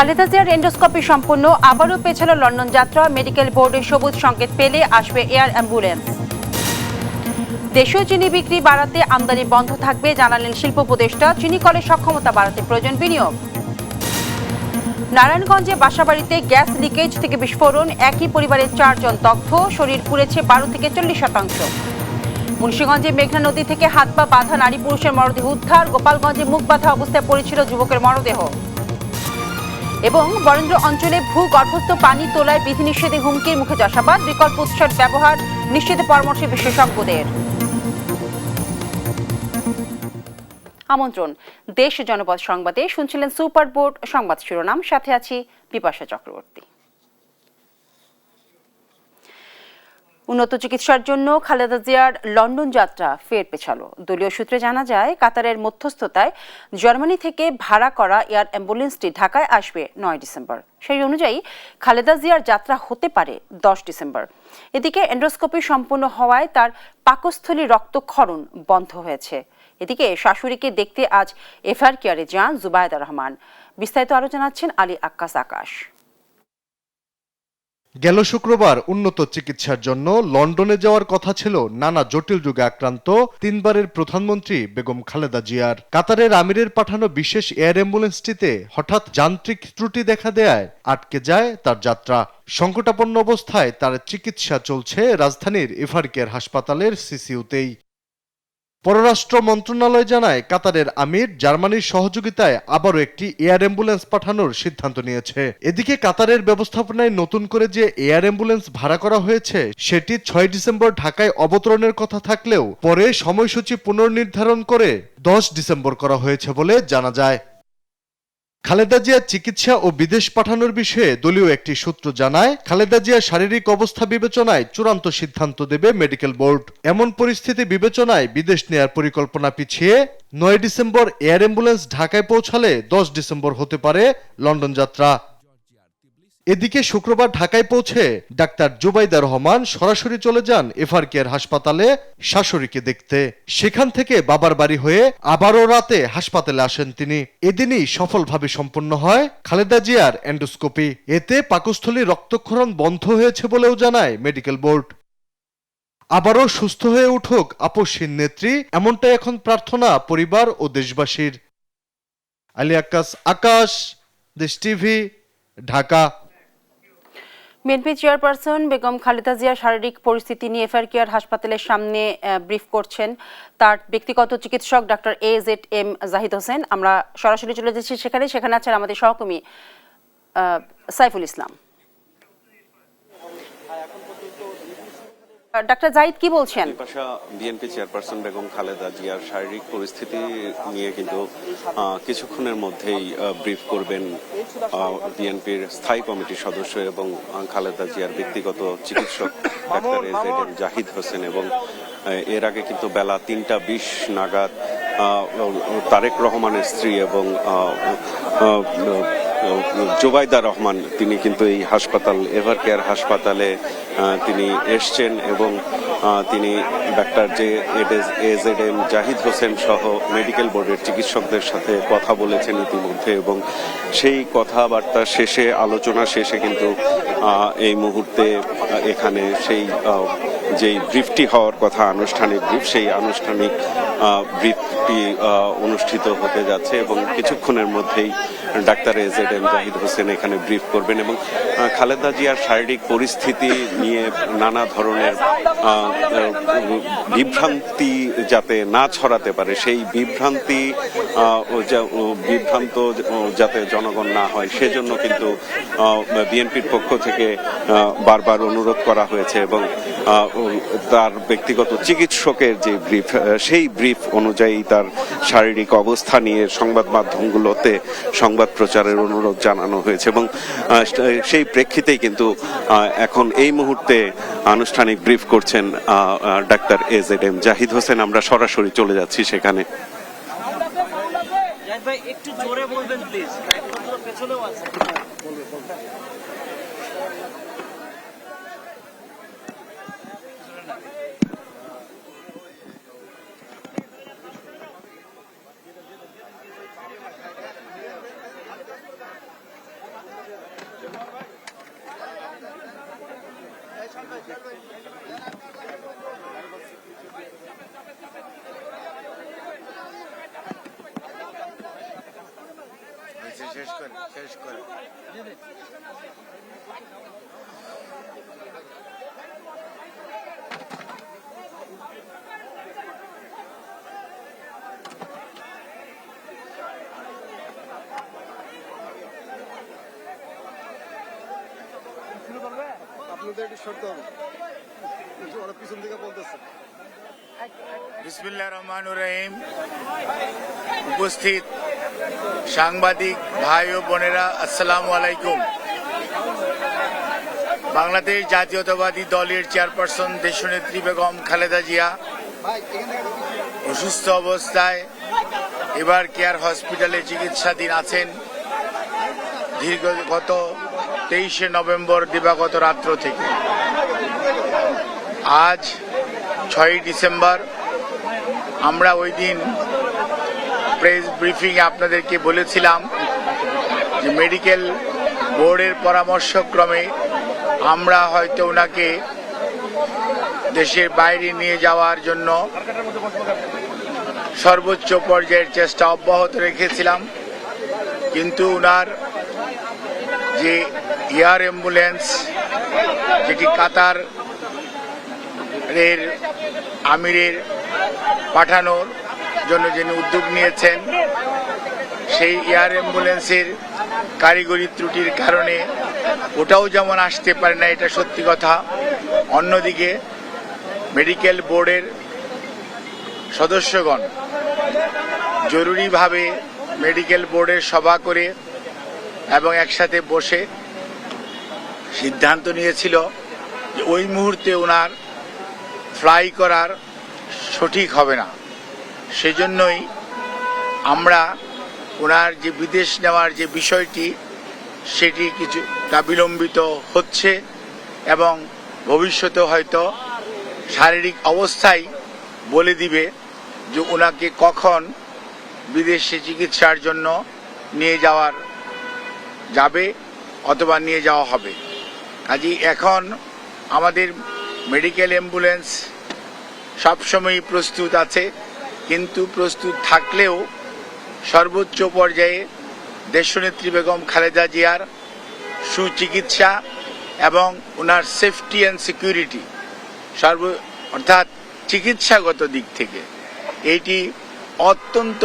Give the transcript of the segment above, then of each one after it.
খালেদা জিয়ার এন্ডোস্কোপি সম্পন্ন, আবারও পেছালো লন্ডন যাত্রা। মেডিকেল বোর্ডের সবুজ সংকেত পেলে আসবে এয়ার অ্যাম্বুলেন্স। দেশীয় চিনি বিক্রি বাড়াতে আমদানি বন্ধ থাকবে, জানালেন শিল্প উপদেষ্টা। চিনি কলের সক্ষমতা বাড়াতে প্রয়োজন বিনিয়োগ। নারায়ণগঞ্জে বাসাবাড়িতে গ্যাস লিকেজ থেকে বিস্ফোরণ, একই পরিবারের 4 জন দগ্ধ, শরীর পুড়েছে 12 থেকে 40%। মুন্সিগঞ্জে মেঘনা নদী থেকে হাত পা বাঁধা নারী পুরুষের মরদেহ উদ্ধার। গোপালগঞ্জে মুখ বাঁধা অবস্থায় পড়েছিল যুবকের মরদেহ। এবং বরেন্দ্র অঞ্চলে ভূগর্ভস্থ পানি তোলায় বিধিনিষেধে হুমকির মুখে চাষাবাদ, বিকল্প উৎসের ব্যবহার নিশ্চিত পরামর্শ বিশেষজ্ঞদের। আমন্ত্রণ দেশ জনপদ সংবাদে, শুনছিলেন সুপার বোর্ড সংবাদ শিরোনাম, সাথে আছি বিপাশা চক্রবর্তী। উন্নত চিকিৎসার জন্য খালেদা জিয়ার লন্ডন যাত্রা ফের পেছালো। দলীয় সূত্রে জানা যায়, কাতারের মধ্যস্থতায় জার্মানি থেকে ভাড়া করা এয়ার অ্যাম্বুলেন্সটি ঢাকায় আসবে 9 ডিসেম্বর। সেই অনুযায়ী খালেদা জিয়ার যাত্রা হতে পারে 10 ডিসেম্বর। এদিকে এন্ডোস্কোপি সম্পন্ন হওয়ায় তার পাকস্থলী রক্তক্ষরণ বন্ধ হয়েছে। এদিকে শাশুড়িকে দেখতে আজ এফআর কেয়ারে যান জুবাইদা রহমান। বিস্তারিত আরো জানাচ্ছেন আলী আক্কাস আকাশ। গেল শুক্রবার উন্নত চিকিৎসার জন্য লন্ডনে যাওয়ার কথা ছিল নানা জটিল রোগে আক্রান্ত 3বারের প্রধানমন্ত্রী বেগম খালেদা জিয়ার। কাতারের আমিরের পাঠানো বিশেষ এয়ার অ্যাম্বুলেন্সটিতে হঠাৎ যান্ত্রিক ত্রুটি দেখা দেয়ায় আটকে যায় তার যাত্রা। সংকটাপন্ন অবস্থায় তার চিকিৎসা চলছে রাজধানীর এফআর কেয়ার হাসপাতালের সিসিইউতেই। পররাষ্ট্র মন্ত্রণালয় জানায়, কাতারের আমির জার্মানির সহযোগিতায় আবারও একটি এয়ার অ্যাম্বুলেন্স পাঠানোর সিদ্ধান্ত নিয়েছে। এদিকে কাতারের ব্যবস্থাপনায় নতুন করে যে এয়ার অ্যাম্বুলেন্স ভাড়া করা হয়েছে সেটি 6 ডিসেম্বর ঢাকায় অবতরণের কথা থাকলেও পরে সময়সূচি পুনর্নির্ধারণ করে 10 ডিসেম্বর করা হয়েছে বলে জানা যায়। খালেদা জিয়ার চিকিৎসা ও বিদেশ পাঠানোর বিষয়ে দলীয় একটি সূত্র জানায়, খালেদা জিয়ার শারীরিক অবস্থা বিবেচনায় চূড়ান্ত সিদ্ধান্ত দেবে মেডিকেল বোর্ড। এমন পরিস্থিতি বিবেচনায় বিদেশ নেয়ার পরিকল্পনা পিছিয়ে 9 ডিসেম্বর এয়ার অ্যাম্বুলেন্স ঢাকায় পৌঁছালে 10 ডিসেম্বর হতে পারে লন্ডন যাত্রা। এদিকে শুক্রবার ঢাকায় পৌঁছে ডাক্তার জুবাইদা রহমান সরাসরি চলে যান এফআর কেয়ার হাসপাতালে শাশুড়িকে দেখতে। সেখান থেকে বাবার বাড়ি হয়ে আবারও রাতে হাসপাতালে আসেন তিনি। এদিনই সফলভাবে সম্পন্ন হয় খালেদা জিয়ার এন্ডোস্কোপি। এতে পাকস্থলী রক্তক্ষরণ বন্ধ হয়েছে বলেও জানায় মেডিকেল বোর্ড। আবারও সুস্থ হয়ে উঠুক আপসহীন নেত্রী, এমনটাই এখন প্রার্থনা পরিবার ও দেশবাসীর। আলী আক্কাস আকাশ, দেশ TV, Dhaka. BNP chairperson Begum Khaleda জিয়ার শারীরিক পরিস্থিতি নিয়ে এফআর কেয়ার হাসপাতালের সামনে ব্রিফ করছেন তার ব্যক্তিগত চিকিৎসক ডাক্তার AZM জাহিদ হোসেন। আমরা সরাসরি চলে যাচ্ছি সেখানে আছেন আমাদের সহকর্মী সাইফুল ইসলাম। ডাক্তার জাহিদ, কি বলছেন? বিএনপি চেয়ারপারসন বেগম খালেদা জিয়ার শারীরিক পরিস্থিতি নিয়ে কিন্তু কিছুক্ষণের মধ্যেই ব্রিফ করবেন বিএনপির স্থায়ী কমিটির সদস্য এবং খালেদা জিয়ার ব্যক্তিগত চিকিৎসক ডাক্তার AZM জাহিদ হোসেন। এবং এর আগে কিন্তু বেলা 3টা 20 নাগাদ তারেক রহমানের স্ত্রী এবং জুবাইদা রহমান তিনি কিন্তু এই হাসপাতাল এভার কেয়ার হাসপাতালে তিনি এসছেন এবং তিনি ডাক্তার AZM জাহিদ হোসেন সহ মেডিকেল বোর্ডের চিকিৎসকদের সাথে কথা বলেছেন ইতিমধ্যে। এবং সেই কথাবার্তা শেষে, আলোচনা শেষে কিন্তু এই মুহূর্তে এখানে সেই যেই ব্রিফটি হওয়ার কথা আনুষ্ঠানিক ব্রিফ, সেই আনুষ্ঠানিক ব্রিফটি অনুষ্ঠিত হতে যাচ্ছে এবং কিছুক্ষণের মধ্যেই ডাক্তার AZM জাহিদ হোসেন এখানে ব্রিফ করবেন। এবং খালেদা জিয়ার শারীরিক পরিস্থিতি নিয়ে নানা ধরনের বিভ্রান্তি যাতে না ছড়াতে পারে, সেই বিভ্রান্ত যাতে জনগণ না হয় সেজন্য কিন্তু বিএনপির পক্ষ থেকে বারবার অনুরোধ করা হয়েছে এবং তার ব্যক্তিগত চিকিৎসকের যে ব্রিফ, সেই ব্রিফ অনুযায়ী তার শারীরিক অবস্থা নিয়ে সংবাদ মাধ্যমগুলোতে সংবাদ প্রচারের অনুরোধ জানানো হয়েছে। এবং সেই প্রেক্ষিতেই কিন্তু এখন এই মুহূর্তে আনুষ্ঠানিক ব্রিফ করছেন ডাক্তার AZM জাহিদ হোসেন। আমরা সরাসরি চলে যাচ্ছি সেখানে। একটু জোরে বলবেন প্লিজ, পেছনেও আছে। শেষ করে আপনাদের একটু শর্ত হবে, ওরা পিছন থেকে বলতেছে। বিসমিল্লাহির রহমানির রহিম। উপস্থিত সাংবাদিক ভাই ও বোনেরা, আসসালামু আলাইকুম। বাংলাদেশ জাতীয়তাবাদী দলের চেয়ারপারসন দেশনেত্রী বেগম খালেদা জিয়া অসুস্থ অবস্থায় এবার কেয়ার হসপিটালে চিকিৎসাধীন আছেন। গত 23শে নভেম্বর দিবাগত রাত্র থেকে আজ 6ই ডিসেম্বর আমরা ওই দিন প্রেস ব্রিফিংয়ে আপনাদেরকে বলেছিলাম যে মেডিকেল বোর্ডের পরামর্শক্রমে আমরা হয়তো ওনাকে দেশের বাইরে নিয়ে যাওয়ার জন্য সর্বোচ্চ পর্যায়ের চেষ্টা অব্যাহত রেখেছিলাম, কিন্তু ওনার যে এয়ার অ্যাম্বুলেন্স যেটি কাতার এর আমিরের পাঠানোর জন্য যিনি উদ্যোগ নিয়েছেন, সেই এয়ার অ্যাম্বুলেন্সের কারিগরি ত্রুটির কারণে ওটাও যেমন আসতে পারে না, এটা সত্যি কথা। অন্যদিকে মেডিকেল বোর্ডের সদস্যগণ জরুরিভাবে মেডিকেল বোর্ডের সভা করে এবং একসাথে বসে সিদ্ধান্ত নিয়েছিল যে ওই মুহূর্তে ওনার ফ্লাই করার সঠিক হবে না। সেজন্যই আমরা ওনার যে বিদেশ নেওয়ার যে বিষয়টি সেটি কিছুটা বিলম্বিত হচ্ছে এবং ভবিষ্যতে হয়তো শারীরিক অবস্থায় বলে দিবে যে ওনাকে কখন বিদেশে চিকিৎসার জন্য নিয়ে যাবে অথবা নিয়ে যাওয়া হবে। কাজেই এখন আমাদের মেডিকেল অ্যাম্বুলেন্স সবসময়ই প্রস্তুত আছে, কিন্তু প্রস্তুত থাকলেও সর্বোচ্চ পর্যায়ে দেশনেত্রী বেগম খালেদা জিয়ার সুচিকিৎসা এবং ওনার সেফটি অ্যান্ড সিকিউরিটি অর্থাৎ চিকিৎসাগত দিক থেকে এইটি অত্যন্ত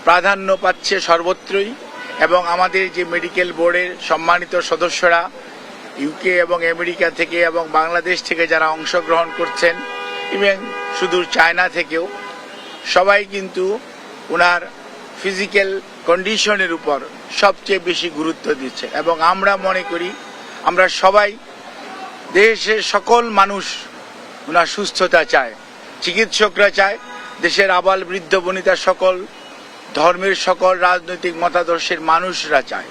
প্রাধান্য পাচ্ছে সর্বত্রই। এবং আমাদের যে মেডিকেল বোর্ডের সম্মানিত সদস্যরা ইউকে এবং আমেরিকা থেকে এবং বাংলাদেশ থেকে যারা অংশগ্রহণ করছেন এবং সুদূর চায়না থেকেও সবাই কিন্তু ওনার ফিজিক্যাল কন্ডিশনের উপর সবচেয়ে বেশি গুরুত্ব দিচ্ছে। এবং আমরা মনে করি আমরা সবাই, দেশের সকল মানুষ ওনার সুস্থতা চায়, চিকিৎসকরা চায়, দেশের আবাল বৃদ্ধ বনিতা সকল ধর্মের সকল রাজনৈতিক মতাদর্শের মানুষরা চায়।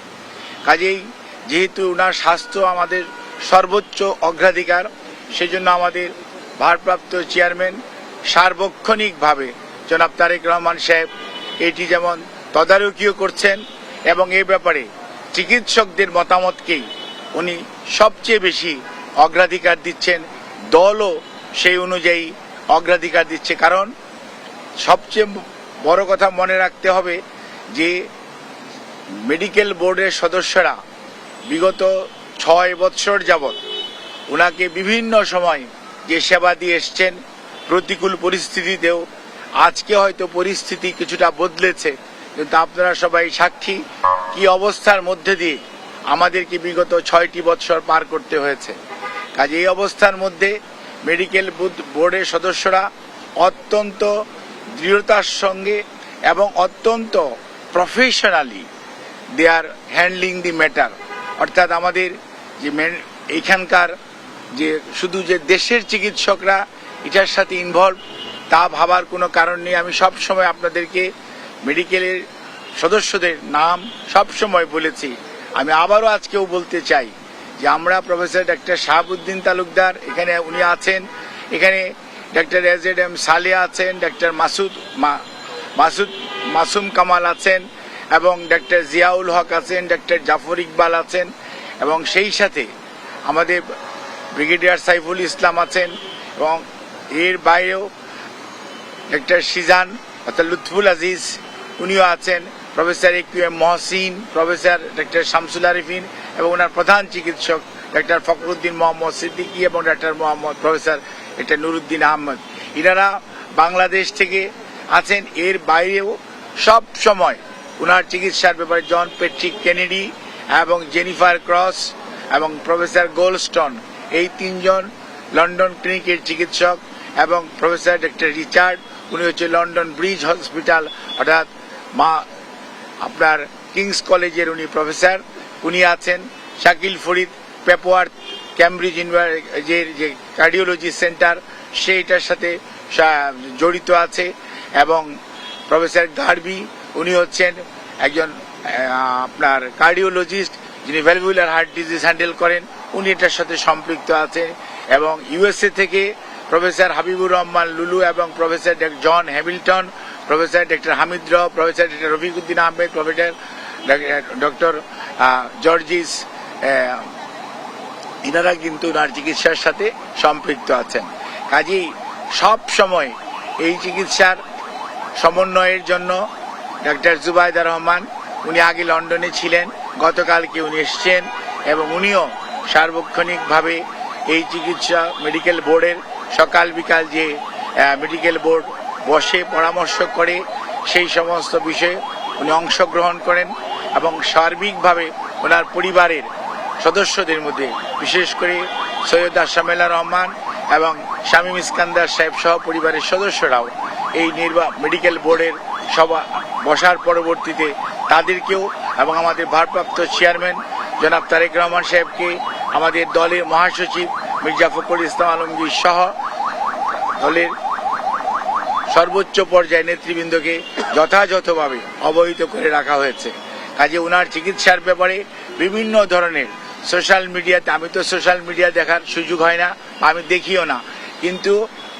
কাজেই যেহেতু ওনার স্বাস্থ্য আমাদের সর্বোচ্চ অগ্রাধিকার, সেজন্য আমাদের ভারপ্রাপ্ত চেয়ারম্যান সার্বক্ষণিকভাবে জনাব তারেক রহমান সাহেব এটি যেমন তদারকিও করছেন এবং এ ব্যাপারে চিকিৎসকদের মতামতকেই উনি সবচেয়ে বেশি অগ্রাধিকার দিচ্ছেন। দলও সেই অনুযায়ী অগ্রাধিকার দিচ্ছে, কারণ সবচেয়ে বড় কথা মনে রাখতে হবে যে মেডিকেল বোর্ডের সদস্যরা বিগত 6 বৎসর যাবৎ ওনাকে বিভিন্ন সময় যে সেবা দিয়ে এসছেন, প্রতিকূল পরিস্থিতিতেও। আজকে হয়তো পরিস্থিতি কিছুটা বদলেছে, কিন্তু আপনারা সবাই সাক্ষী কি অবস্থার মধ্যে দিয়ে আমাদেরকে বিগত 6টি বৎসর পার করতে হয়েছে। কাজে এই অবস্থার মধ্যে মেডিকেল বোর্ডের সদস্যরা অত্যন্ত দৃঢ়তার সঙ্গে এবং অত্যন্ত professionally they are handling the matter. অর্থাৎ আমাদের যে এইখানকার যে শুধু যে দেশের চিকিৎসকরা এটার সাথে ইনভলভ তা ভাবার কোনো কারণ নেই। আমি সব সময় আপনাদেরকে মেডিকেলের সদস্যদের নাম সব সময় বলেছি, আমি আবারও আজকেও বলতে চাই যে আমরা প্রফেসর ডক্টর শাহাবুদ্দিন তালুকদার এখানে উনি আছেন, এখানে ডক্টর এজেডএম সালেহা আছেন, ডক্টর মাসুম কামাল আছেন এবং ডক্টর জিয়াউল হক আছেন, ডক্টর জাফর ইকবাল আছেন এবং সেই সাথে আমাদের ব্রিগেডিয়ার সাইফুল ইসলাম আছেন এবং এর বাইরেও ডক্টর সিজান অর্থাৎ লুৎফুল আজিজ উনিও আছেন professor AQM Mohsin, professor doctor Shamsul Arifin এবং ওনার প্রধান চিকিৎসক ডক্টর ফখরুদ্দিন মোহাম্মদ সিদ্দিকী এবং doctor Mohammad professor doctor Nuruddin Ahmad, ইনারা বাংলাদেশ থেকে আছেন। এর বাইরেও সব সময় ওনার চিকিৎসার ব্যাপারে জন প্যাট্রিক কেনেডি এবং জেনিফার ক্রস এবং প্রফেসর গোল্ডস্টোন, এই তিনজন লন্ডন ক্লিনিকের চিকিৎসক, এবং প্রফেসর ডক্টর রিচার্ড, উনি হচ্ছে লন্ডন ব্রিজ হসপিটাল অর্থাৎ আপনার কিংস কলেজের উনি প্রফেসর, উনি আছেন। শাকিল ফরিদ পেপোয়ার্থ ক্যামব্রিজ ইউনিভার্সিটির যে কার্ডিওলজি সেন্টার সেইটার সাথে জড়িত আছে, এবং প্রফেসর গার্বি, উনি হচ্ছেন একজন আপনার কার্ডিওলজিস্ট যিনি ভ্যালভুলার হার্ট ডিজিজ হ্যান্ডেল করেন, উনি এটার সাথে সম্পৃক্ত আছে। এবং ইউএসএ থেকে প্রফেসর হাবিবুর রহমান লুলু এবং professor John Hamilton, professor doctor Hamid R, professor doctor Rafiquddin Ahmed, professor doctor Jorjis, ইনারা কিন্তু ওনার চিকিৎসার সাথে সম্পৃক্ত আছেন। কাজেই সব সময় এই চিকিৎসার সমন্বয়ের জন্য ডক্টর জুবাইদা রহমান, উনি আগে লন্ডনে ছিলেন, গতকালকে উনি এসছেন, এবং উনিও সার্বক্ষণিকভাবে এই চিকিৎসা মেডিকেল বোর্ডের সকাল বিকাল যে মেডিকেল বোর্ড বসে পরামর্শ করে সেই সমস্ত বিষয়ে উনি অংশগ্রহণ করেন, এবং সার্বিকভাবে ওনার পরিবারের সদস্যদের মধ্যে বিশেষ করে সৈয়দ আশামেলা রহমান এবং শামীম ইস্কান্দার সাহেব সহ পরিবারের সদস্যরাও এই মেডিকেল বোর্ডের সভা বসার পরবর্তীতে তাদেরকেও এবং আমাদের ভারপ্রাপ্ত চেয়ারম্যান জনাব তারেক রহমান সাহেবকে, আমাদের দলের মহাসচিব মির্জা ফখরুল ইসলাম আলমগীর সহ দলের সর্বোচ্চ পর্যায়ে নেতৃবৃন্দকে যথাযথভাবে অবহিত করে রাখা হয়েছে। কাজে ওনার চিকিৎসার ব্যাপারে বিভিন্ন ধরনের সোশ্যাল মিডিয়াতে, আমি তো সোশ্যাল মিডিয়া দেখার সুযোগ হয় না, আমি দেখিও না, কিন্তু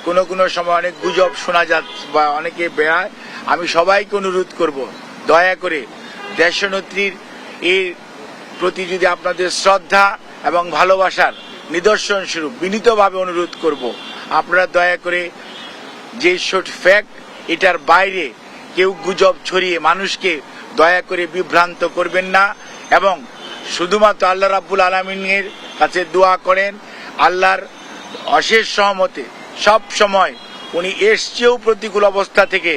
কোনো কোনো সময় অনেক গুজব শোনা যাচ্ছে বা অনেকে বেড়ায়। আমি সবাইকে অনুরোধ করব, দয়া করে দেশনেত্রীর এর প্রতি যদি আপনাদের শ্রদ্ধা এবং ভালোবাসার নিদর্শন স্বরূপ বিনীতভাবে অনুরোধ করব, আপনারা দয়া করে যে শর্ট ফ্যাক্ট এটার বাইরে কেউ গুজব ছড়িয়ে মানুষকে দয়া করে বিভ্রান্ত করবেন না, এবং শুধুমাত্র আল্লাহ রাব্বুল আলামিনের কাছে দোয়া করেন আল্লাহর অশেষ সহমতে সব সময় উনি এসছেও প্রতিকূল অবস্থা থেকে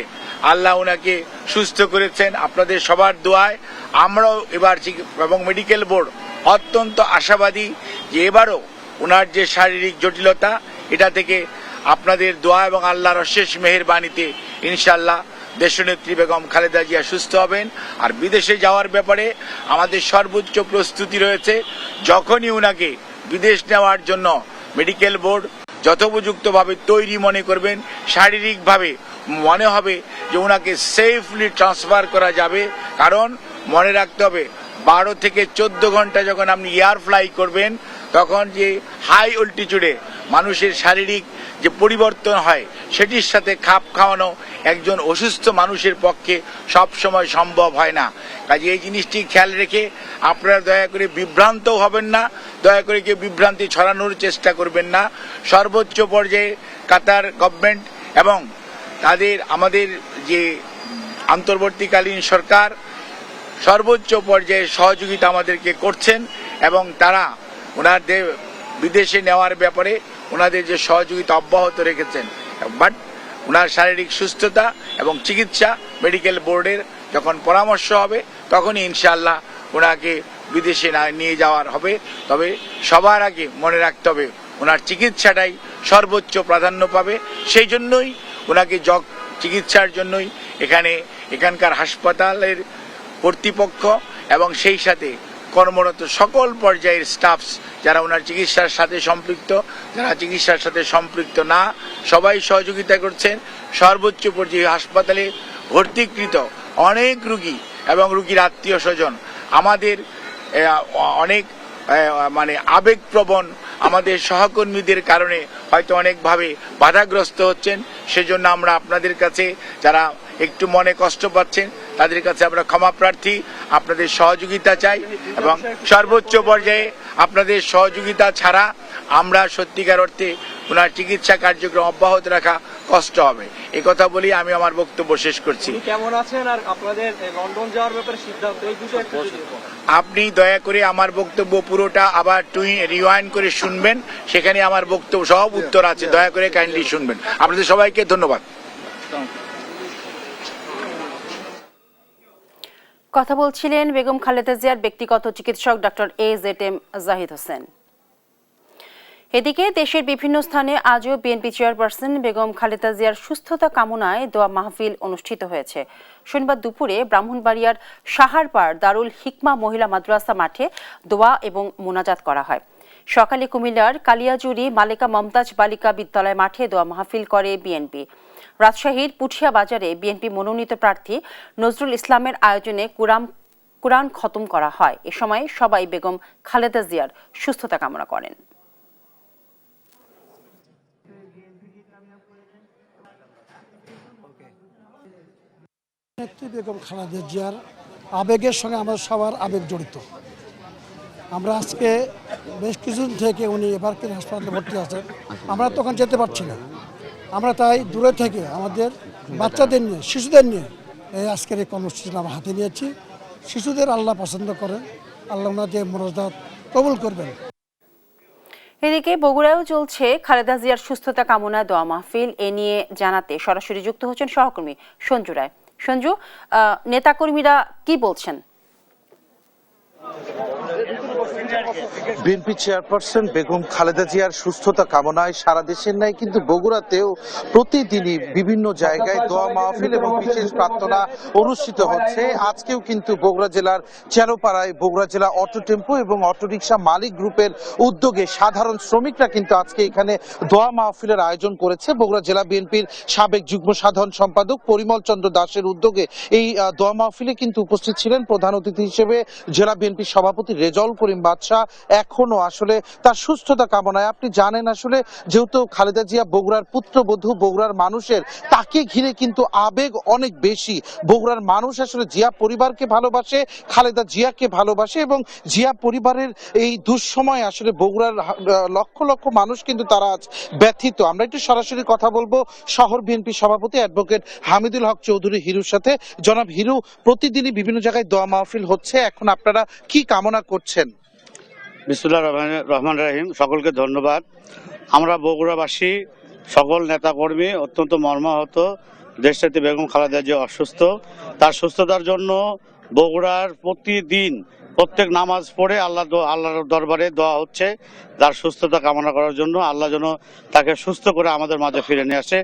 আল্লাহ ওনাকে সুস্থ করেছেন। আপনাদের সবার দোয়ায় আমরাও এবার এবং মেডিকেল বোর্ড অত্যন্ত আশাবাদী যে এবারও ওনার যে শারীরিক জটিলতা এটা থেকে আপনাদের দোয়া এবং আল্লাহর অশেষ মেহেরবানিতে ইনশাআল্লাহ দেশনেত্রী বেগম খালেদা জিয়া সুস্থ হবেন। আর বিদেশে যাওয়ার ব্যাপারে আমাদের সর্বোচ্চ প্রস্তুতি রয়েছে। যখনই ওনাকে বিদেশ নেওয়ার জন্য মেডিকেল বোর্ড যথোপযুক্তভাবে তৈরি মনে করবেন, শারীরিকভাবে মনে হবে যে ওনাকে সেফলি ট্রান্সফার করা যাবে, কারণ মনে রাখতে হবে 12 থেকে 14 ঘন্টা যখন আপনি এয়ার ফ্লাই করবেন তখন যে হাই অল্টিটিউডে মানুষের শারীরিক যে পরিবর্তন হয় সেটির সাথে খাপ খাওয়ানো একজন অসুস্থ মানুষের পক্ষে সব সময় সম্ভব হয় না। কাজে এই জিনিসটি খেয়াল রেখে আপনারা দয়া করে বিভ্রান্ত হবেন না, দয়া করে কেউ বিভ্রান্তি ছড়ানোর চেষ্টা করবেন না। সর্বোচ্চ পর্যায়ে কাতার গভর্নমেন্ট এবং আমাদের যে অন্তর্বর্তীকালীন সরকার সর্বোচ্চ পর্যায়ে সহযোগিতা আমাদেরকে করছেন, এবং তারা ওনাদের বিদেশে নেওয়ার ব্যাপারে ওনাদের যে সহযোগিতা অব্যাহত রেখেছেন। বাট ওনার শারীরিক সুস্থতা এবং চিকিৎসা মেডিকেল বোর্ডের যখন পরামর্শ হবে তখনই ইনশাআল্লাহ ওনাকে বিদেশে নিয়ে যাওয়ার হবে। তবে সবার আগে মনে রাখতে হবে ওনার চিকিৎসাটাই সর্বোচ্চ প্রাধান্য পাবে। সেই জন্যই ওনাকে চিকিৎসার জন্যই এখানকার হাসপাতালের কর্তৃপক্ষ এবং সেই সাথে কর্মরত সকল পর্যায়ের স্টাফস যারা ওনার চিকিৎসার সাথে সম্পৃক্ত, যারা চিকিৎসার সাথে সম্পৃক্ত না, সবাই সহযোগিতা করছেন। সর্বোচ্চ পর্যায়ে হাসপাতালে ভর্তিকৃত অনেক রুগী এবং রুগীর আত্মীয় স্বজন আমাদের অনেক আবেগপ্রবণ আমাদের সহকর্মীদের কারণে হয়তো অনেকভাবে বাধাগ্রস্ত হচ্ছেন। সেজন্য আমরা আপনাদের কাছে যারা একটু মনে কষ্ট পাচ্ছেন তাদের কাছে আমরা ক্ষমা প্রার্থী, আপনাদের সহযোগিতা চাই, এবং সর্বোচ্চ পর্যায়ে আপনাদের সহযোগিতা ছাড়া আমরা সত্যিকার অর্থে ওনার চিকিৎসা কার্যক্রম অব্যাহত রাখা কষ্ট হবে। এই কথা বলি আমি আমার বক্তব্য শেষ করছি। কেমন আছেন আর আপনাদের লন্ডন যাওয়ার ব্যাপারে সিদ্ধান্ত, এই দুটো একটু যদি বলেন। আপনি দয়া করে আমার বক্তব্য পুরোটা আবার রিওয়াইন্ড করে শুনবেন, সেখানে আমার বক্তব্য সব উত্তর আছে, দয়া করে কাইন্ডলি শুনবেন। আপনাদের সবাইকে ধন্যবাদ। কথা বলছিলেন বেগম খালেদা জিয়ার ব্যক্তিগত চিকিৎসক ডক্টর AZM জাহিদ হোসেন। এদিকে দেশের বিভিন্ন স্থানে আজও বিএনপি চেয়ারপারসন বেগম খালেদা জিয়ার সুস্থতা কামনায় দোয়া মাহফিল অনুষ্ঠিত হয়েছে। শনিবার দুপুরে ব্রাহ্মণবাড়িয়ার সাহারপাড় দারুল হিকমা মহিলা মাদ্রাসা মাঠে দোয়া এবং মোনাজাত করা হয়। সকালে কুমিল্লার কালিয়াজুড়ি মালেকা মমতাজ বালিকা বিদ্যালয় মাঠে দোয়া মাহফিল করে বিএনপি। রাজশাহীর পুঠিয়া বাজারে বিএনপি মনোনীত প্রার্থী নজরুল ইসলামের আয়োজনে কুরআন খতম করা হয়। এ সময় সবাই বেগম খালেদা জিয়ার সুস্থতা কামনা করেন। নেত্রী বেগম খালেদা জিয়ার আবেগের সঙ্গে আমাদের সবার আবেগ জড়িত। আমরা আজকে বেশ কিছুদিন থেকে উনি এবারকের হাসপাতালে ভর্তি আছেন, আমরা তখন যেতে পারছি না। আমরা তাই দূরে থেকে আমাদের বাচ্চাদের নিয়ে, শিশুদের নিয়ে এই আজকের এই কর্মসূচি আমরা হাতে নিয়েছি। শিশুদের আল্লাহ পছন্দ করেন, আল্লাহ ওনাদের মোনাজাত কবুল করবেন। এদিকে বগুড়ায়ও চলছে খালেদা জিয়ার সুস্থতা কামনায় দোয়া মাহফিল। এ নিয়ে জানাতে সরাসরি যুক্ত হচ্ছেন সহকর্মী সঞ্জু রায়। সঞ্জু, নেতাকর্মীরা কি বলছেন? বিএনপি চেয়ারপারসন বেগম খালেদা জিয়ার সুস্থতা কামনায় সারা দেশের ন্যায় কিন্তু বগুড়াতেও প্রতিদিনই বিভিন্ন জায়গায় দোয়া মাহফিল এবং বিশেষ প্রার্থনা অনুষ্ঠিত হচ্ছে। আজকেও কিন্তু বগুড়া জেলার চেরোপাড়ায় বগুড়া জেলা অটো টেম্পো এবং অটোরিকশা মালিক গ্রুপের উদ্যোগে সাধারণ শ্রমিকরা কিন্তু আজকে এখানে দোয়া মাহফিলের আয়োজন করেছে। বগুড়া জেলা বিএনপির সাবেক যুগ্ম সাধারণ সম্পাদক পরিমল চন্দ্র দাসের উদ্যোগে এই দোয়া মাহফিলে কিন্তু উপস্থিত ছিলেন প্রধান অতিথি হিসেবে জেলা বিএনপির সভাপতি রেজাউল করিম বাদশাহ। এখনো আসলে তার সুস্থতা কামনায়, আপনি জানেন আসলে যেহেতু খালেদা জিয়া বগুড়ার পুত্রবধূ, বগুড়ার মানুষের তাকে ঘিরে কিন্তু আবেগ অনেক বেশি। বগুড়ার মানুষ আসলে জিয়া পরিবারকে ভালোবাসে, খালেদা জিয়াকে ভালোবাসে এবং জিয়া পরিবারের এই দুঃসময় আসলে বগুড়ার লক্ষ লক্ষ মানুষ কিন্তু তারা আজ ব্যথিত। আমরা একটু সরাসরি কথা বলবো শহর বিএনপি সভাপতি অ্যাডভোকেট হামিদুল হক চৌধুরী হিরুর সাথে। জনাব হিরু, প্রতিদিনই বিভিন্ন জায়গায় দোয়া মাহফিল হচ্ছে, এখন আপনারা কি কামনা করছেন? বিসমিল্লাহির রহমানির রহিম। সকলকে ধন্যবাদ। আমরা বগুড়াবাসী সকল নেতাকর্মী অত্যন্ত মর্মাহত। দেশটাতে বেগম খালেদা জিয়া অসুস্থ, তার সুস্থতার জন্য বগুড়ার প্রতিদিন প্রত্যেক নামাজ পড়ে আল্লাহর দরবারে দোয়া হচ্ছে তার সুস্থতা কামনা করার জন্য। আল্লাহ যেন তাকে সুস্থ করে আমাদের মাঝে ফিরে নিয়ে আসে,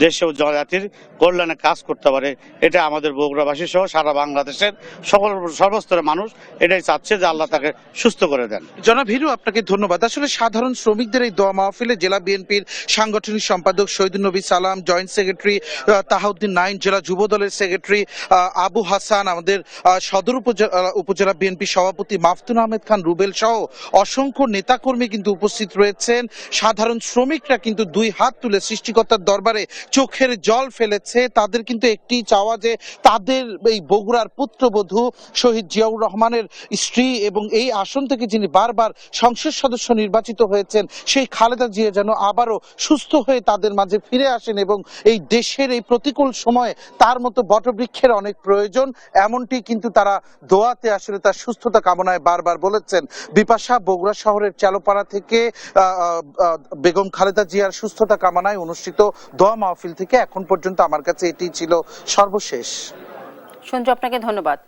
দেশে ও জনজাতির কল্যাণে কাজ করতে পারে। এটা আমাদের বগুড়াবাসী সহ সারা বাংলাদেশের সকল সর্বস্তরের মানুষ এটাই চাচ্ছে যে আল্লাহ তাকে সুস্থ করে দেন। জনাব হিরু, আপনাকে ধন্যবাদ। আসলে সাধারণ শ্রমিকদের এই দোয়া মাহফিলে জেলা বিএনপির সাংগঠনিক সম্পাদক শহীদুল নবী সালাম, জয়েন্ট সেক্রেটারি তাহাউদ্দিন নাইন, জেলা যুব দলের সেক্রেটারি আবু হাসান, আমাদের সদর উপজেলা বিএনপি সভাপতি মাফতুন আহমেদ খান রুবেল সহ অসংখ্য নেতাকর্মী কিন্তু উপস্থিত রয়েছেন। সাধারণ শ্রমিকরা কিন্তু দুই হাত তুলে সৃষ্টিকর্তার দরবারে চোখের জল ফেলেছে। তাদের কিন্তু একটি চাওয়া যে তাদের এই বগুড়ার পুত্রবধূ শহীদ জিয়াউর রহমানের স্ত্রী এবং এই আসন থেকে যিনি বারবার সংসদ সদস্য নির্বাচিত হয়েছেন সেই খালেদা জিয়া যেন আবারও সুস্থ হয়ে তাদের মাঝে ফিরে আসেন এবং এই দেশের এই প্রতিকূল সময়ে তার মতো বটবৃক্ষের অনেক প্রয়োজন, এমনটি কিন্তু তারা দোয়াতে আসলে তার সুস্থতা কামনায় বারবার বলেছেন। বিপাশা, বগুড়া শহরের চালোপাড়া থেকে বেগম খালেদা জিয়ার সুস্থতা কামনায় অনুষ্ঠিত দোয়া মাহফিল থেকে এখন পর্যন্ত আমার কাছে এটি ছিল সর্বশেষ। সঞ্জু, আপনাকে ধন্যবাদ।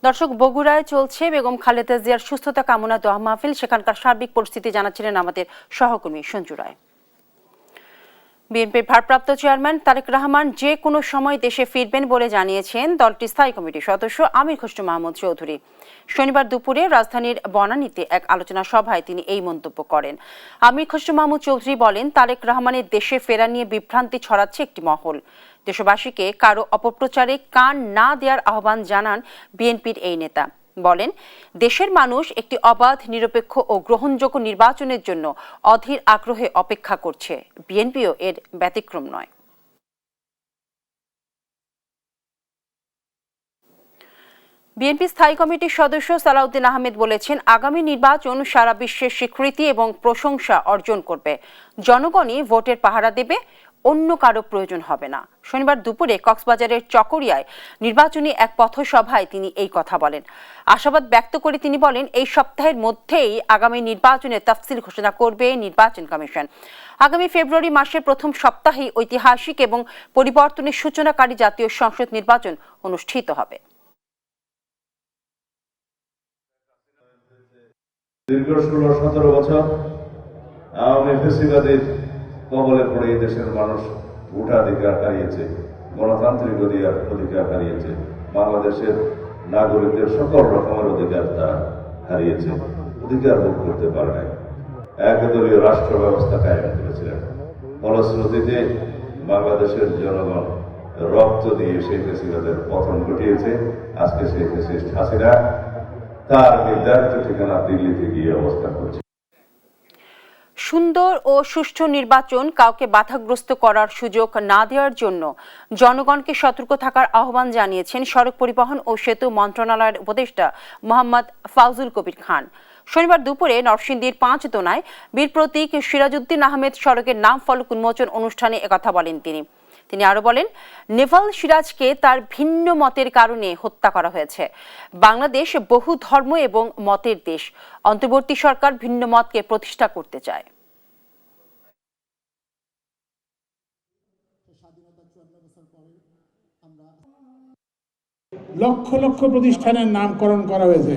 দর্শক, বগুড়ায় চলছে বেগম খালেদা জিয়ার সুস্থতা কামনা দোয়া মাহফিল। সেখানকার সার্বিক পরিস্থিতি জানাচ্ছিলেন আমাদের সহকর্মী সঞ্জু রায়। বিএনপির ভারপ্রাপ্ত চেয়ারম্যান তারেক রহমান যে কোনো সময় দেশে ফিরবেন বলে জানিয়েছেন দলটির স্থায়ী কমিটির সদস্য আমির খসরু মাহমুদ চৌধুরী। শনিবার দুপুরে রাজধানীর বনানীতে এক আলোচনা সভায় তিনি এই মন্তব্য করেন। আমির খসরু মাহমুদ চৌধুরী বলেন, তারেক রহমানের দেশে ফেরা নিয়ে বিভ্রান্তি ছড়াচ্ছে একটি মহল। দেশবাসীকে কারো অপপ্রচারে কান না দেওয়ার আহ্বান জানান বিএনপির এই নেতা। বলেন, দেশের মানুষ একটি অবাধ, নিরপেক্ষ ও গ্রহণযোগ্য নির্বাচনের জন্য অধীর আগ্রহে অপেক্ষা করছে। বিএনপিও এর ব্যতিক্রম নয়। বিএনপি স্থায়ী কমিটির সদস্য সালাউদ্দিন আহমেদ বলেছেন, আগামী নির্বাচন সারা বিশ্বের স্বীকৃতি এবং প্রশংসা অর্জন করবে। জনগণই ভোটের পাহারা দেবে। অন্য কারো প্রয়োজন হবে না। শনিবার দুপুরে কক্সবাজারের চকরিয়ায় নির্বাচনী এক পথসভায় তিনি এই কথা বলেন। আশাবাদ ব্যক্ত করে তিনি বলেন, এই সপ্তাহের মধ্যেই আগামী নির্বাচনের তফসিল ঘোষণা করবে নির্বাচন কমিশন। আগামী ফেব্রুয়ারি মাসের প্রথম সপ্তাহেই ঐতিহাসিক এবং পরিবর্তনের সূচনাকারী জাতীয় সংসদ নির্বাচন অনুষ্ঠিত হবে। দীর্ঘ 16-17 বছর আওয়ামী ফ্যাসিবাদের কবলে পড়ে এই দেশের মানুষ ভোটাধিকার হারিয়েছে, গণতান্ত্রিক অধিকার হারিয়েছে, বাংলাদেশের নাগরিকদের সকল রকমের অধিকার তারা হারিয়েছে, অধিকার ভোগ করতে পারে নাই। একদলীয় রাষ্ট্র ব্যবস্থা কায়েম করেছিলেন। ফলশ্রুতিতে বাংলাদেশের জনগণ রক্ত দিয়ে সেই ফ্যাসিবাদের পতন ঘটিয়েছে। আজকে সেই ফ্যাসিস্ট হাসিনা তার নির্ধারিত ঠিকানা দিল্লিতে গিয়ে অবস্থান করছে। সুন্দর ও সুষ্ঠু নির্বাচন কাউকে বাধাগ্রস্ত করার সুযোগ না দেওয়ার জন্য জনগণকে সতর্ক থাকার আহ্বান জানিয়েছেন সড়ক পরিবহন ও সেতু মন্ত্রণালয়ের উপদেষ্টা মোহাম্মদ ফাউজুল কবির খান। শনিবার দুপুরে নরসিংদীর ৫ দোনায় বীর প্রতীক সিরাজউদ্দিন আহমেদ সড়কের নাম ফলক উন্মোচন অনুষ্ঠানে একথা বলেন তিনি আরো বলেন, নেভাল সিরাজকে তার ভিন্ন মতের কারণে হত্যা করা হয়েছে। বাংলাদেশ বহু ধর্ম এবং মতের দেশ। অন্তর্বর্তী সরকার ভিন্ন মতকে প্রতিষ্ঠা করতে চায়। লক্ষ লক্ষ প্রতিষ্ঠানের নামকরণ করা হয়েছে,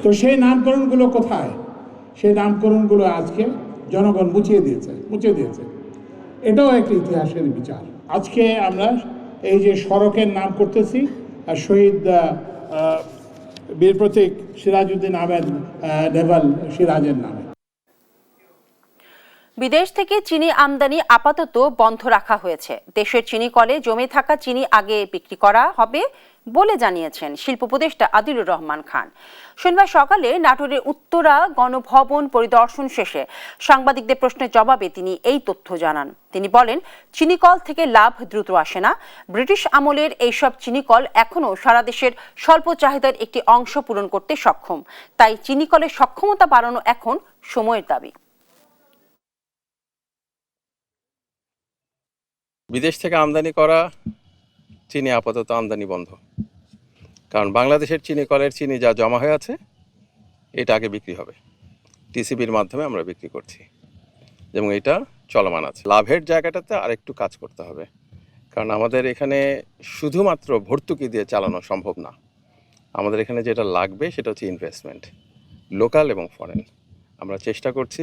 তো সেই নামকরণগুলো কোথায়? সেই নামকরণগুলো আজকে জনগণ মুছে দিয়েছে। এটাও একটা ইতিহাসের বিচার। আজকে আমরা এই যে সড়কের নাম করতেছি শহীদ বীর প্রতীক সিরাজউদ্দিন আহমেদ নেভাল সিরাজের নামে। বিদেশ থেকে চিনি আমদানি আপাতত বন্ধ রাখা হয়েছে। দেশের চিনি কলে জমে থাকা চিনি আগে বিক্রি করা হবে বলে জানিয়েছেন শিল্প উপদেষ্টা আদিলুর রহমান খান। শনিবার সকালে নাটোরের উত্তরা গণভবন পরিদর্শন শেষে সাংবাদিকদের প্রশ্নের জবাবে তিনি এই তথ্য জানান। তিনি বলেন, চিনিকল থেকে লাভ দ্রুত আসে না। ব্রিটিশ আমলের এইসব চিনিকল এখনও সারা দেশের স্বল্প চাহিদার একটি অংশ পূরণ করতে সক্ষম। তাই চিনিকলের সক্ষমতা বাড়ানো এখন সময়ের দাবি। বিদেশ থেকে আমদানি করা চিনি আপাতত আমদানি বন্ধ, কারণ বাংলাদেশের চিনি কলের চিনি যা জমা হয়ে আছে এটা আগে বিক্রি হবে। টিসিবির মাধ্যমে আমরা বিক্রি করছি এবং এটা চলমান আছে। লাভের জায়গাটাতে আরেকটু কাজ করতে হবে, কারণ আমাদের এখানে শুধুমাত্র ভর্তুকি দিয়ে চালানো সম্ভব না। আমাদের এখানে যেটা লাগবে সেটা হচ্ছে ইনভেস্টমেন্ট, লোকাল এবং ফরেন। আমরা চেষ্টা করছি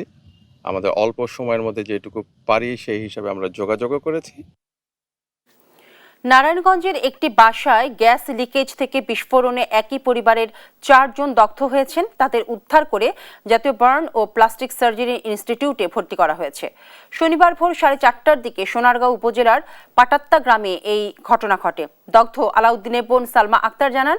আমাদের অল্প সময়ের মধ্যে যেটুকু পারি সেই হিসাবে আমরা যোগাযোগও করেছি। নারায়ণগঞ্জের একটি বাসায় গ্যাস লিকেজ থেকে বিস্ফোরণে একই পরিবারের 4 জন দগ্ধ হয়েছেন। তাদের উদ্ধার করে জাতীয় বার্ন ও প্লাস্টিক সার্জারি ইনস্টিটিউটে ভর্তি করা হয়েছে। শনিবার ভোর 4:30টার দিকে সোনারগাঁও উপজেলার পাটাত্তা গ্রামে এই ঘটনা ঘটে। দগ্ধ আলাউদ্দিনের বোন সালমা আক্তার জানান,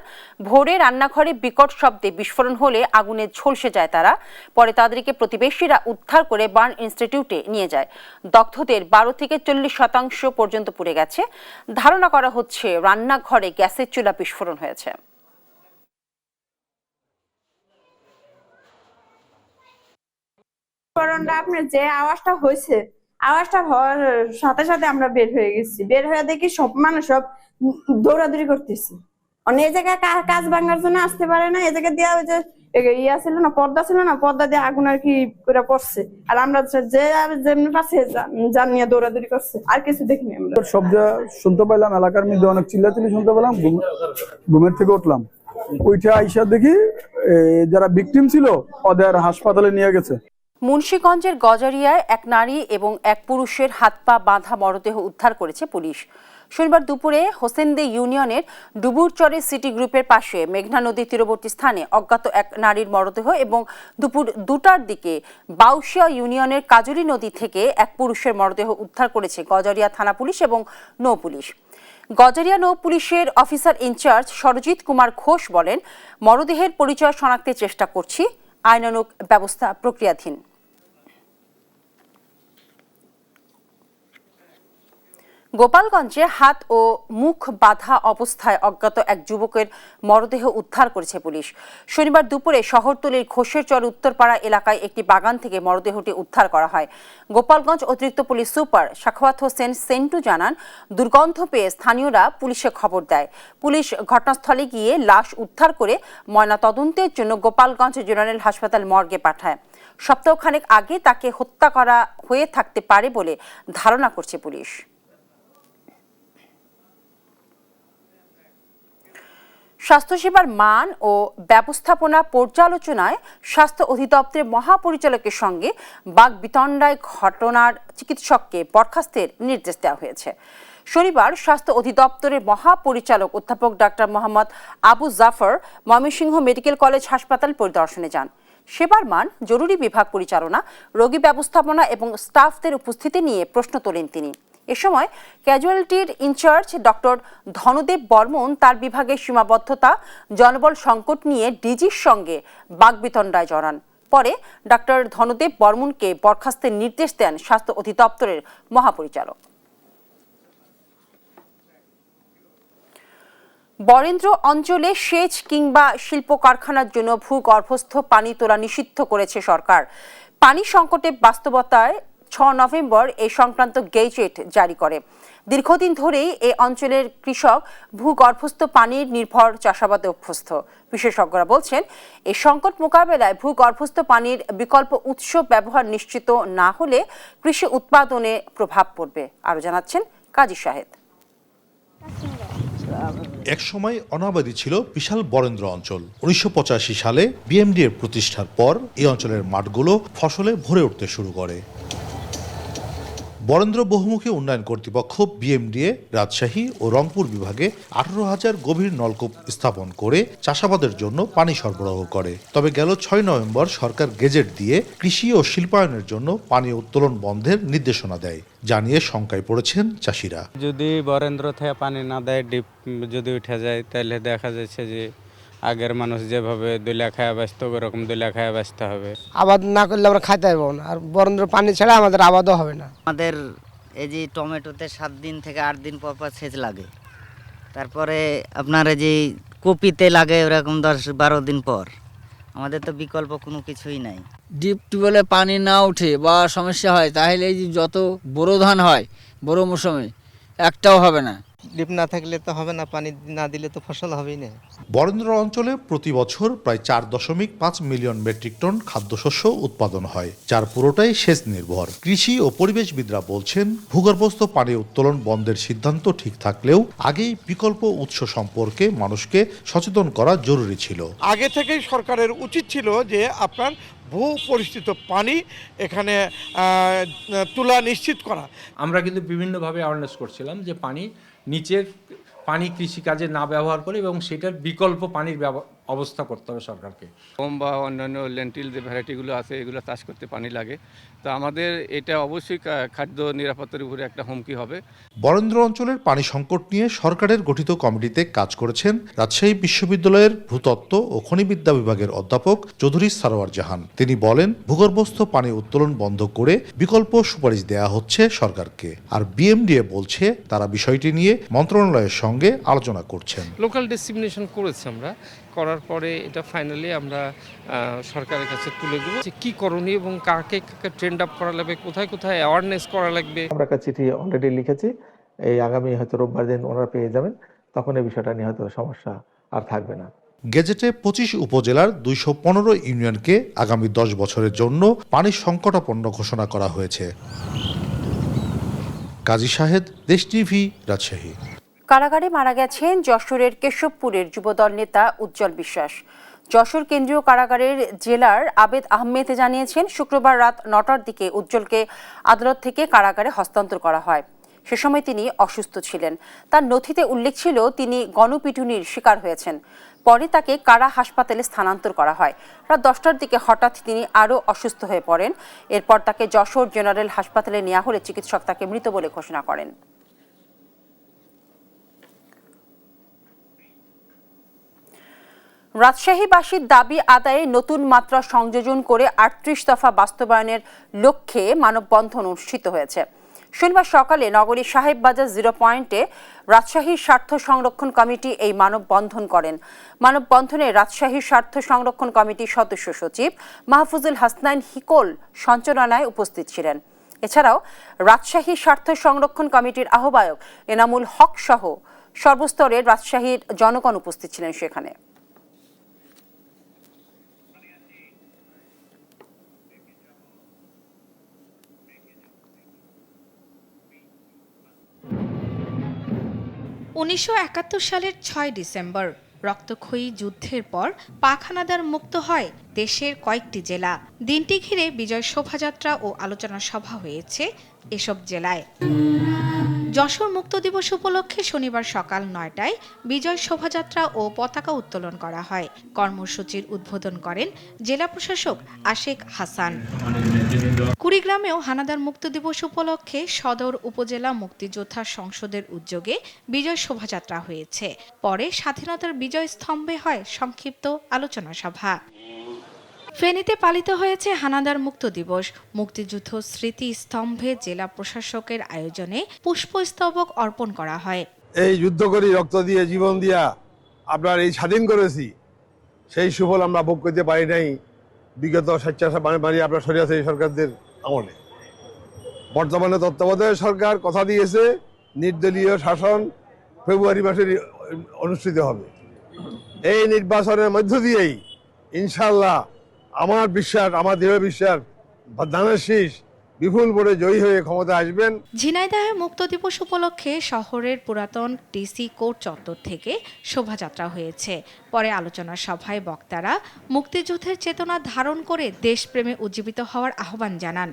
ভোরে রান্নাঘরে বিকট শব্দে বিস্ফোরণ হলে আগুনে ঝলসে যায় তারা। পরে তাদেরকে প্রতিবেশীরা উদ্ধার করে বার্ন ইনস্টিটিউটে নিয়ে যায়। দগ্ধদের 12 থেকে 40% পর্যন্ত পুড়ে গেছে। ধারণা করা হচ্ছে রান্নাঘরে গ্যাসের চুলা বিস্ফোরণ হয়েছে। আপনার যে আওয়াজটা হয়েছে, আওয়াজটা হওয়ার সাথে সাথে আমরা বের হয়ে গেছি। বের হয়ে দেখি সব মানুষ সব দৌড়াদৌড়ি করতেছে। এই জায়গায় কাজ ভাঙার জন্য আসতে পারে না। এই জায়গায় দেওয়া হয়েছে ইয়া ছিল না, পর্দা ছিল না, পর্দা দিয়ে আগুন আর কি করে পড়ছে। আর আমরা যে যেমনি পাশে যান নিয়ে দৌড়াদৌড়ি করছে, আর কিছু দেখিনি আমরা। শব্দ শুনতে পেলাম, এলাকার মধ্যে অনেক চিল্লাচিল্লি শুনতে পেলাম। ঘুমের থেকে উঠলাম, ওইটা আইসা দেখি যারা ভিকটিম ছিল ওদের হাসপাতালে নিয়ে গেছে। মুন্সিগঞ্জের গজারিয়ায় এক নারী এবং এক পুরুষের হাত পা বাঁধা মরদেহ উদ্ধার করেছে পুলিশ। শনিবার দুপুরে হোসেনদী ইউনিয়নের ডুবুরচরে সিটি গ্রুপের পাশে মেঘনা নদীর তীরবর্তী স্থানে অজ্ঞাত এক নারীর মরদেহ এবং দুপুর 2টার দিকে বাউশিয়া ইউনিয়নের কাজুরি নদী থেকে এক পুরুষের মরদেহ উদ্ধার করেছে গজারিয়া থানা পুলিশ এবং নৌ পুলিশ। গজারিয়া নৌ পুলিশের অফিসার ইনচার্জ সরজিৎ কুমার ঘোষ বলেন, মরদেহের পরিচয় শনাক্তের চেষ্টা করছি, আইনানুগ ব্যবস্থা প্রক্রিয়াধীন। গোপালগঞ্জে হাত ও মুখ বাঁধা অবস্থায় অজ্ঞাত এক যুবকের মরদেহ উদ্ধার করেছে পুলিশ। শনিবার দুপুরে শহরতলির ঘোষেরচর উত্তরপাড়া এলাকায় একটি বাগান থেকে মরদেহটি উদ্ধার করা হয়। গোপালগঞ্জ অতিরিক্ত পুলিশ সুপার সাখাওয়াত হোসেন সেন্টু জানান, দুর্গন্ধ পেয়ে স্থানীয়রা পুলিশে খবর দেয়। পুলিশ ঘটনাস্থলে গিয়ে লাশ উদ্ধার করে ময়নাতদন্তের জন্য গোপালগঞ্জ জেনারেল হাসপাতাল মর্গে পাঠায়। সপ্তাহখানেক আগে তাকে হত্যা করা হয়ে থাকতে পারে বলে ধারণা করছে পুলিশ। স্বাস্থ্যসেবার মান ও ব্যবস্থাপনা পর্যালোচনায় স্বাস্থ্য অধিদপ্তরের মহাপরিচালকের সঙ্গে বাকবিতণ্ডায় ঘটনার চিকিৎসককে বরখাস্তের নির্দেশ দেওয়া হয়েছে। শনিবার স্বাস্থ্য অধিদপ্তরের মহাপরিচালক অধ্যাপক doctor Mohammad Abu Jafar Mymensingh medical college হাসপাতাল পরিদর্শনে যান। সেবার মান, জরুরি বিভাগ পরিচালনা, রোগী ব্যবস্থাপনা এবং স্টাফদের উপস্থিতি নিয়ে প্রশ্ন তোলেন তিনি। এ সময় ক্যাজুয়ালিটির ইনচার্জ ডক্টর ধনদেব বর্মন তার বিভাগের সীমাবদ্ধতা, জনবল সংকট নিয়ে ডিজির সঙ্গে বাকবিতণ্ডায় জড়ান। পরে ডক্টর ধনদেব বর্মনকে বরখাস্তের নির্দেশ দেন স্বাস্থ্য অধিদপ্তরের মহাপরিচালক। বরেন্দ্র অঞ্চলে সেচ কিংবা শিল্প কারখানার জন্য ভূগর্ভস্থ পানি তোলা নিষিদ্ধ করেছে সরকার। পানি সংকটের বাস্তবতায় 6 নভেম্বর এই সংক্রান্ত গেজেট জারি করে। দীর্ঘদিন ধরেই এই অঞ্চলের কৃষক ভূগর্ভস্থ পানির নির্ভর চাষাবাদে অভ্যস্ত। বিশেষজ্ঞরা বলছেন, এই সংকট মোকাবেলায় ভূগর্ভস্থ পানির বিকল্প উৎস ব্যবহার নিশ্চিত না হলে কৃষি উৎপাদনে প্রভাব পড়বে। আরও জানাচ্ছেন কাজী শাহেদ। একসময় অনাবাদী ছিল বিশাল বরেন্দ্র অঞ্চল। 1985 সালে বিএমডি এর প্রতিষ্ঠার পর এই অঞ্চলের মাঠগুলো ফসলে ভরে উঠতে শুরু করে। বরেন্দ্র বহুমুখী উন্নয়ন কর্তৃপক্ষ বিএমডিএ রাজশাহী ও রংপুর বিভাগে 18,000 গভীর নলকূপ স্থাপন করে চাষাবাদের জন্য পানি সরবরাহ করে। তবে গেল 6 নভেম্বর সরকার গেজেট দিয়ে কৃষি ও শিল্পায়নের জন্য পানি উত্তোলন বন্ধের নির্দেশনা দেয়, জানিয়ে শঙ্কায় পড়েছেন চাষিরা। যদি বরেন্দ্র থেকে পানি না দেয়, ডিপ যদি উঠে যায়, তাহলে দেখা যাচ্ছে যে আগের মানুষ যেভাবে দইলা খায়া ব্যস্ত, ওরকম দইলা খায়া ব্যস্ত হবে। আবাদ না করলে আমরা খাইতে পারবো না, আর বরেন্দ্র পানি ছাড়া আমাদের আবাদও হবে না। আমাদের এই যে টমেটোতে 7 দিন থেকে 8 দিন পর পর সেচ লাগে, তারপরে আপনার এই যে কপিতে লাগে ওরকম 10-12 দিন পর। আমাদের তো বিকল্প কোনো কিছুই নাই। ডিপ টিউবওয়েলে পানি না উঠে বা সমস্যা হয়, তাহলে এই যে যত বোরো ধান হয় বড় মৌসুমে একটাও হবে না। ডিপ না থাকলে তো হবে না, পানি না দিলে তো ফসল হবেই না। বরেন্দ্র অঞ্চলে প্রতি বছর প্রায় 4.5 মিলিয়ন মেট্রিক টন খাদ্যশস্য উৎপাদন হয়, যার পুরোটাই সেচ নির্ভর। কৃষি ও পরিবেশবিদরা বলছেন, ভূগর্ভস্থ পানি উত্তোলন বন্ধের সিদ্ধান্ত ঠিক থাকলেও আগেই বিকল্প উৎস সম্পর্কে মানুষকে সচেতন করা জরুরি ছিল। আগে থেকেই সরকারের উচিত ছিল যে আপনার ভূ পরিস্থিত পানি এখানে তোলা নিশ্চিত করা। আমরা কিন্তু বিভিন্নভাবে অ্যাওয়ারনেস করছিলাম যে পানি নিচের পানি কৃষিকাজে না ব্যবহার করে এবং সেটার বিকল্প পানির অবস্থা করতে হবে সরকারকে। গম বা অন্যান্য লেন্টিল যে ভ্যারাইটিগুলো আছে, এগুলো চাষ করতে পানি লাগে। তো আমাদের এটা অবশ্যই খাদ্য নিরাপত্তার উপরে একটা হুমকি হবে। বরেন্দ্র অঞ্চলের পানি সংকট নিয়ে সরকারের গঠিত কমিটিতে কাজ করেছেন রাজশাহী বিশ্ববিদ্যালয়ের ভূতত্ত্ব ও খনিবিদ্যা বিভাগের অধ্যাপক চৌধুরী সারোয়ার জাহান। তিনি বলেন, ভূগর্ভস্থ পানি উত্তোলন বন্ধ করে বিকল্প সুপারিশ দেয়া হচ্ছে সরকারকে। আর বিএমডিএ বলছে তারা বিষয়টি নিয়ে মন্ত্রণালয়ের সঙ্গে আলোচনা করছেন। লোকাল ডেসিগনেশন করেছি আমরা, করার পরে এটা ফাইনালি আমরা সরকারের কাছে তুলে দেবো যে কী করণীয় এবং কাকে কাকে ট্রেন্ড আপ করা লাগবে, কোথায় কোথায় অ্যাওয়ারনেস করা লাগবে। আমরা একটা চিঠি অলরেডি লিখেছি, এই আগামী হয়তো রোববার দিন ওনারা পেয়ে যাবেন, তখন এই বিষয়টা নিয়ে হয়তো সমস্যা আর থাকবে না। গেজেটে 25 উপজেলার 215 ইউনিয়নকে আগামী 10 বছরের জন্য পানির সংকটাপন্ন ঘোষণা করা হয়েছে। কাজী শাহেদ, দেশ টিভি, রাজশাহী। কারাগারে মারা গেছেন যশোরের কেশবপুরের যুবদল নেতা উজ্জ্বল বিশ্বাস। যশোর কেন্দ্রীয় কারাগারের জেলার আবেদ আহমেদ জানিয়েছেন, শুক্রবার রাত 9টার দিকে উজ্জ্বলকে আদালত থেকে কারাগারে হস্তান্তর করা হয়। সে সময় তিনি অসুস্থ ছিলেন। তার নথিতে উল্লেখ ছিল তিনি গণপিটুনির শিকার হয়েছেন। পরে তাকে কারা হাসপাতালে স্থানান্তর করা হয়। রাত 10টার দিকে হঠাৎ তিনি আরও অসুস্থ হয়ে পড়েন। এরপর তাকে যশোর জেনারেল হাসপাতালে নেওয়া হলে চিকিৎসক তাকে মৃত বলে ঘোষণা করেন। রাজশাহীবাসীর দাবি আদায়ে নতুন মাত্রা সংযোজন করে 38 দফা বাস্তবায়নের লক্ষ্যে মানববন্ধন অনুষ্ঠিত হয়েছে। শনিবার সকালে নগরীর সাহেববাজার 0 পয়েন্টে রাজশাহীর স্বার্থ সংরক্ষণ কমিটি এই মানববন্ধন করেন। মানববন্ধনে রাজশাহীর স্বার্থ সংরক্ষণ কমিটির সদস্য সচিব মাহফুজুল হাসনাইন হিকল সঞ্চালনায় উপস্থিত ছিলেন। এছাড়াও রাজশাহী স্বার্থ সংরক্ষণ কমিটির আহ্বায়ক এনামুল হক সহ সর্বস্তরের রাজশাহীর জনগণ উপস্থিত ছিলেন সেখানে। সালের 6 ডিসেম্বর রক্তক্ষয়ী যুদ্ধের পর পাক হানাদার মুক্ত হয় দেশের কয়েকটি জেলা। দিনটি ঘিরে বিজয় শোভাযাত্রা ও আলোচনা সভা হয়েছে এসব জেলায়। যশোর মুক্ত দিবস উপলক্ষে শনিবার সকাল 9টায় বিজয় শোভাযাত্রা ও পতাকা উত্তোলন করা হয়। কর্মসূচির উদ্বোধন করেন জেলা প্রশাসক আশেক হাসান। কুড়িগ্রামেও হানাদার মুক্ত দিবস উপলক্ষে সদর উপজেলা মুক্তিযোদ্ধা সংসদের উদ্যোগে বিজয় শোভাযাত্রা হয়েছে। পরে স্বাধীনতার বিজয় স্তম্ভে হয় সংক্ষিপ্ত আলোচনা সভা। ফেনীতে পালিত হয়েছে হানাদার মুক্ত দিবস। মুক্তিযুদ্ধ স্মৃতি স্তম্ভে জেলা প্রশাসকের আয়োজনে পুষ্পস্তবক অর্পণ করা হয়। এই যুদ্ধ করি রক্ত দিয়ে জীবন দিয়া আপনার এই স্বাধীন করেছি, সেই সুফল আমরা ভোগ করতে পারি নাই বিগত আপনার সরিয়াছে সরকারদের আমলে। বর্তমানে তত্ত্বাবধায়ক সরকার কথা দিয়েছে নির্দলীয় শাসন ফেব্রুয়ারি মাসে অনুষ্ঠিত হবে। এই নির্বাচনের মধ্য দিয়েই ইনশাল্লাহ আমার বিশ্বাস, আমার দৃঢ় বিশ্বাস, ধানের শীষ বিপুল ভোটে জয়ী হয়ে ক্ষমতা আসবেন। ঝিনাইদহে মুক্ত দিবস উপলক্ষে শহরের পুরাতন ডিসি কোর্ট চত্বর থেকে শোভাযাত্রা হয়েছে। পরে আলোচনা সভায় বক্তারা মুক্তিযুদ্ধের চেতনা ধারণ করে দেশপ্রেমে উজ্জীবিত হওয়ার আহ্বান জানান।